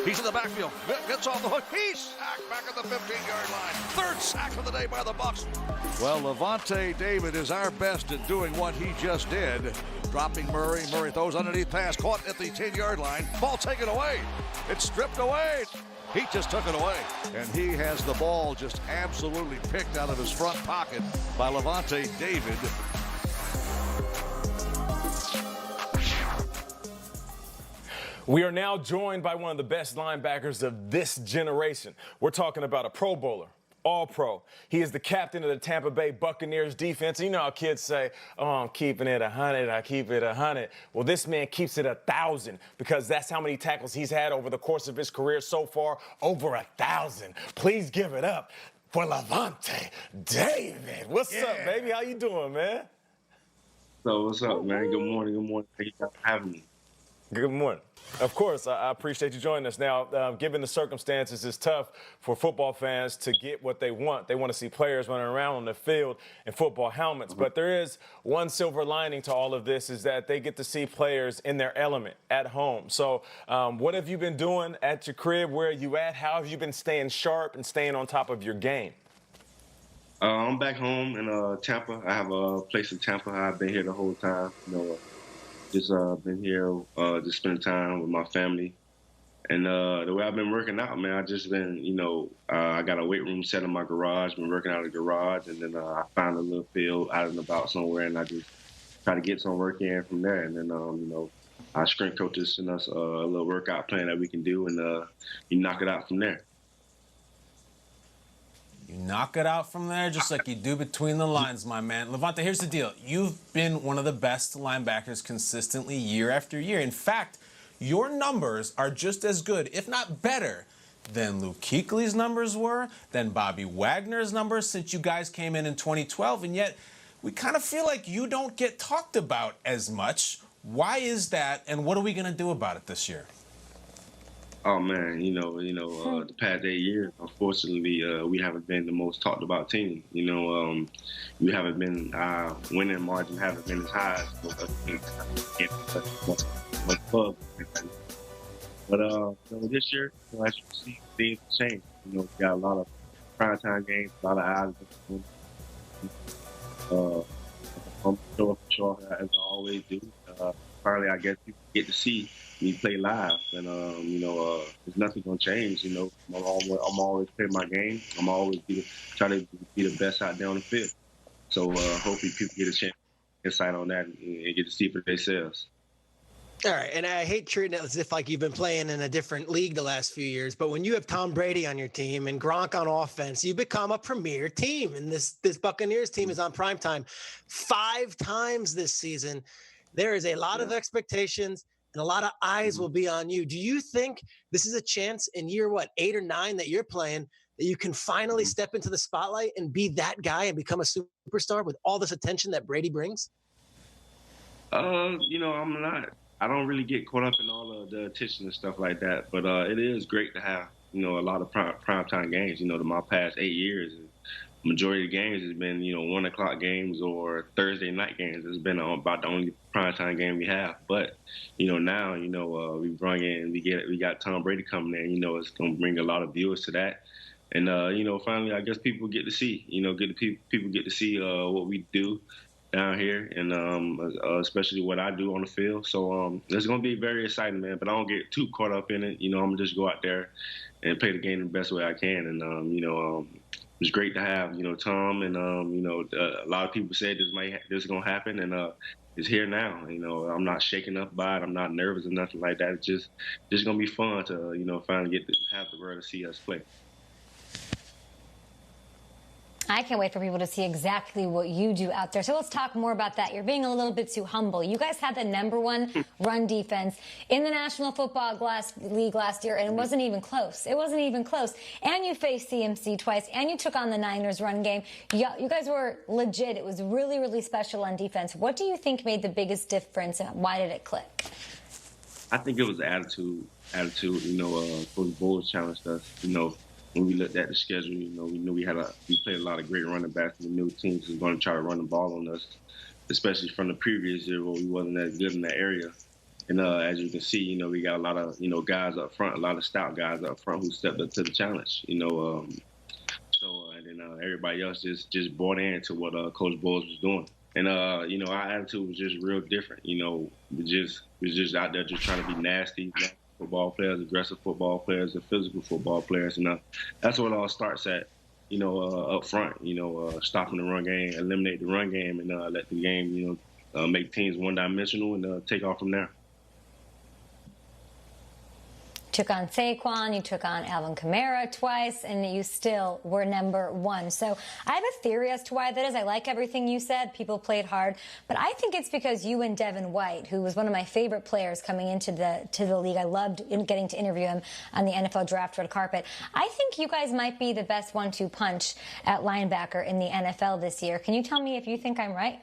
He's in the backfield. Gets off the hook. He's sacked back at the 15-yard line. Third sack of the day by the Bucks. Well, Lavonte David is our best at doing what he just did. Dropping Murray. Murray throws underneath pass. Caught at the 10-yard line. Ball taken away. It's stripped away. He just took it away. And he has the ball just absolutely picked out of his front pocket by Lavonte David. We are now joined by one of the best linebackers of this generation. We're talking about a Pro Bowler, All-Pro. He is the captain of the Tampa Bay Buccaneers defense. You know how kids say, oh, I'm keeping it 100, I keep it 100. Well, this man keeps it 1,000 because that's how many tackles he's had over the course of his career so far, over 1,000. Please give it up for Lavonte David. What's up, baby? How you doing, man? So what's up, man? Good morning. Good morning. Thank you for having me. Good morning. Of course, I appreciate you joining us. Now, given the circumstances, it's tough for football fans to get what they want. They want to see players running around on the field in football helmets. But there is one silver lining to all of this is that they get to see players in their element at home. So what have you been doing at your crib? Where are you at? How have you been staying sharp and staying on top of your game? I'm back home in Tampa. I have a place in Tampa. I've been here the whole time. Just been here, just spending time with my family. And the way I've been working out, man, I just been, I got a weight room set in my garage, been working out of the garage, and then I found a little field out and about somewhere, and I just try to get some work in from there. And then, our strength coaches send us a little workout plan that we can do, and you knock it out from there. You knock it out from there just like you do between the lines, my man. Lavonte, here's the deal. You've been one of the best linebackers consistently year after year. In fact, your numbers are just as good, if not better, than Luke Kuechly's numbers were, than Bobby Wagner's numbers since you guys came in 2012. And yet, we kind of feel like you don't get talked about as much. Why is that, and what are we going to do about it this year? Oh man, the past 8 years, unfortunately, we haven't been the most talked about team. We haven't been winning margin haven't been as high as club. But this year, as you see, things change. We got a lot of primetime games, a lot of eyes. I'm sure, as I always do. Finally, I guess people get to see me play live, and there's nothing gonna change. I'm always play my game. I'm always try to be the best out there on the field. So hopefully people get a chance, insight on that, and get to see it for themselves. All right, and I hate treating it as if like you've been playing in a different league the last few years, but when you have Tom Brady on your team and Gronk on offense, you become a premier team, and this Buccaneers team is on primetime 5 times this season. There is a lot of expectations, and a lot of eyes will be on you. Do you think this is a chance in year, 8 or 9 that you're playing, that you can finally step into the spotlight and be that guy and become a superstar with all this attention that Brady brings? I'm not. I don't really get caught up in all of the attention and stuff like that. But it is great to have, a lot of primetime games. My past 8 years, majority of the games has been, 1 o'clock games or Thursday night games. It's been about the only primetime game we have. But, now, we got Tom Brady coming in. It's going to bring a lot of viewers to that. And, finally, I guess people get to see, people get to see what we do down here, and especially what I do on the field. So it's going to be very exciting, man. But I don't get too caught up in it. I'm going to just go out there and play the game the best way I can. And, it's great to have, Tom, and, a lot of people said this is going to happen, and it's here now. I'm not shaken up by it. I'm not nervous or nothing like that. It's just going to be fun to, finally get to have the world to see us play. I can't wait for people to see exactly what you do out there. So let's talk more about that. You're being a little bit too humble. You guys had the #1 run defense in the National Football League last year, and it wasn't even close. It wasn't even close. And you faced CMC twice, and you took on the Niners run game. You guys were legit. It was really, really special on defense. What do you think made the biggest difference, and why did it click? I think it was the attitude. Coach Bowles challenged us, when we looked at the schedule, we knew we played a lot of great running backs, and we knew teams was going to try to run the ball on us, especially from the previous year where we wasn't as good in that area. And as you can see, you know, we got a lot of, you know, guys up front, a lot of stout guys up front who stepped up to the challenge, you know. And then everybody else just bought into what Coach Bowles was doing. And, you know, our attitude was just real different. You know, we was just out there just trying to be nasty football players, aggressive football players, and physical football players. And that's what it all starts at, you know, up front, you know, stopping the run game, eliminate the run game, and let the game, you know, make teams one-dimensional and take off from there. Took on Saquon, you took on Alvin Kamara twice, and you still were #1. So I have a theory as to why that is. I like everything you said. People played hard. But I think it's because you and Devin White, who was one of my favorite players coming into the league. I loved getting to interview him on the NFL draft red carpet. I think you guys might be the best 1-2 punch at linebacker in the NFL this year. Can you tell me if you think I'm right?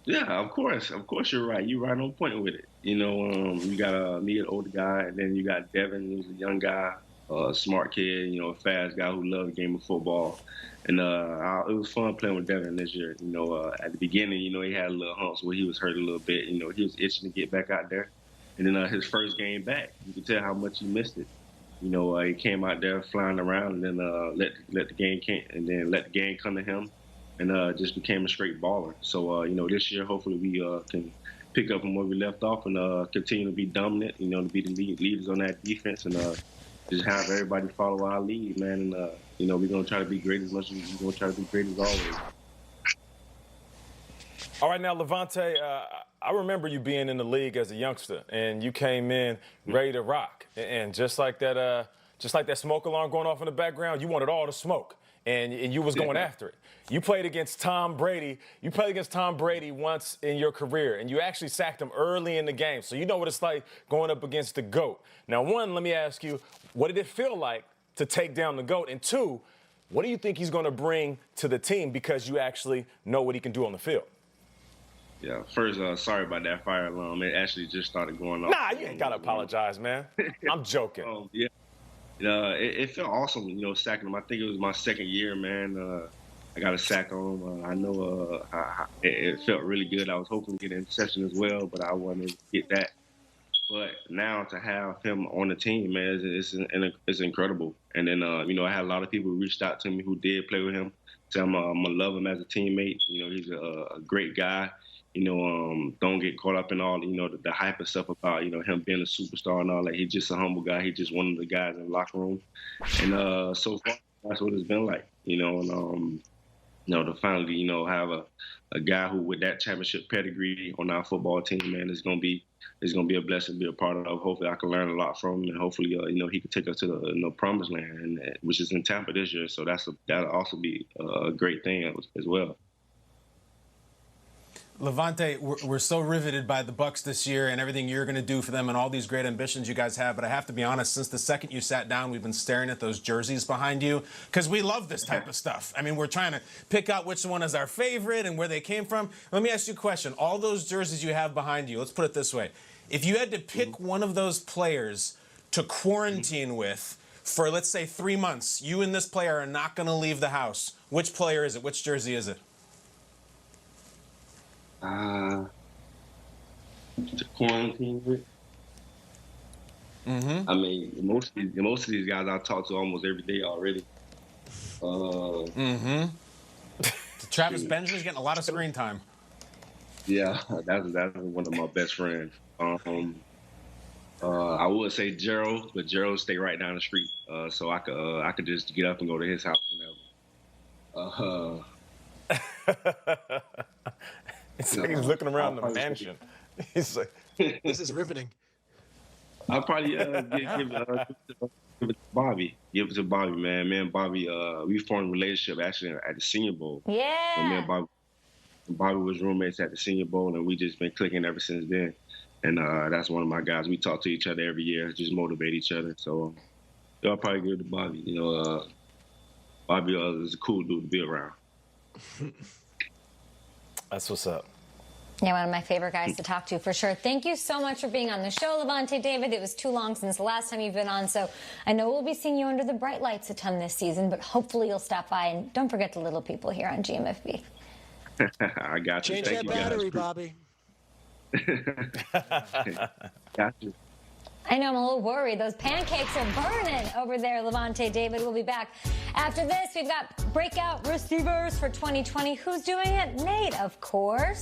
Yeah, of course you're right. You're right on point with it. You know, you got me, an older guy, and then you got Devin, who's a young guy, a smart kid, you know, a fast guy who loved the game of football. And it was fun playing with Devin this year. You know, at the beginning, you know, he had a little humps where he was hurt a little bit. You know, he was itching to get back out there. And then his first game back, you could tell how much he missed it. You know, he came out there flying around, and then let the game come to him. And just became a straight baller. So, you know, this year, hopefully we can pick up from where we left off and continue to be dominant, you know, to be the leaders on that defense and just have everybody follow our lead, man. And, you know, we're going to try to be great as much as we're going to try to be great as always. All right, now, Lavonte, I remember you being in the league as a youngster, and you came in ready to rock. And just like that smoke alarm going off in the background, you wanted all the smoke, and you was going after it. You played against Tom Brady. You played against Tom Brady once in your career, and you actually sacked him early in the game. So you know what it's like going up against the GOAT. Now, one, let me ask you, what did it feel like to take down the GOAT? And two, what do you think he's going to bring to the team because you actually know what he can do on the field? Yeah, first, sorry about that fire alarm. It actually just started going off. Nah, you ain't got to apologize, man. I'm joking. Yeah. It felt awesome, you know, sacking him. I think it was my second year, man. I got a sack on him. I know it felt really good. I was hoping to get an interception as well, but I wanted to get that. But now to have him on the team, man, it's incredible. And then, you know, I had a lot of people who reached out to me who did play with him. Tell him I'm going to love him as a teammate. You know, he's a great guy. You know, don't get caught up in all, you know, the hype and stuff about, you know, him being a superstar and all that. He's just a humble guy. He's just one of the guys in the locker room. And so far, that's what it's been like, you know. And, you know, to finally, you know, have a guy who with that championship pedigree on our football team, man, it's gonna be a blessing to be a part of. Hopefully, I can learn a lot from him, and hopefully, you know, he can take us to the promised land, and which is in Tampa this year. So that'll also be a great thing as well. Lavonte, we're so riveted by the Bucks this year and everything you're going to do for them and all these great ambitions you guys have. But I have to be honest, since the second you sat down, we've been staring at those jerseys behind you because we love this type of stuff. I mean, we're trying to pick out which one is our favorite and where they came from. Let me ask you a question. All those jerseys you have behind you, let's put it this way. If you had to pick one of those players to quarantine with for, let's say, 3 months, you and this player are not going to leave the house, which player is it? Which jersey is it? To quarantine with. Mm-hmm. I mean, most of these guys I talk to almost every day already. Travis Benjamin's getting a lot of screen time. Yeah, that's one of my best friends. I would say Gerald, but Gerald stay right down the street, so I could just get up and go to his house whenever. It's like he's looking around the mansion. He's like, This is riveting. I'll probably give it to Bobby. Give it to Bobby, man. Me and Bobby, we formed a relationship actually at the Senior Bowl. Yeah. So me and Bobby was roommates at the Senior Bowl, and we just been clicking ever since then. And that's one of my guys. We talk to each other every year, just motivate each other. So I'll probably give it to Bobby. You know, Bobby is a cool dude to be around. that's what's up. Yeah, one of my favorite guys to talk to for sure. Thank you so much for being on the show, Lavonte David. It was too long since the last time you've been on, so I know we'll be seeing you under the bright lights a ton this season, but hopefully you'll stop by, and don't forget the little people here on GMFB. I got you. Change that battery, Bobby. Gotcha. I know I'm a little worried. Those pancakes are burning over there, Lavonte David. We'll be back. After this, we've got breakout receivers for 2020. Who's doing it? Nate, of course.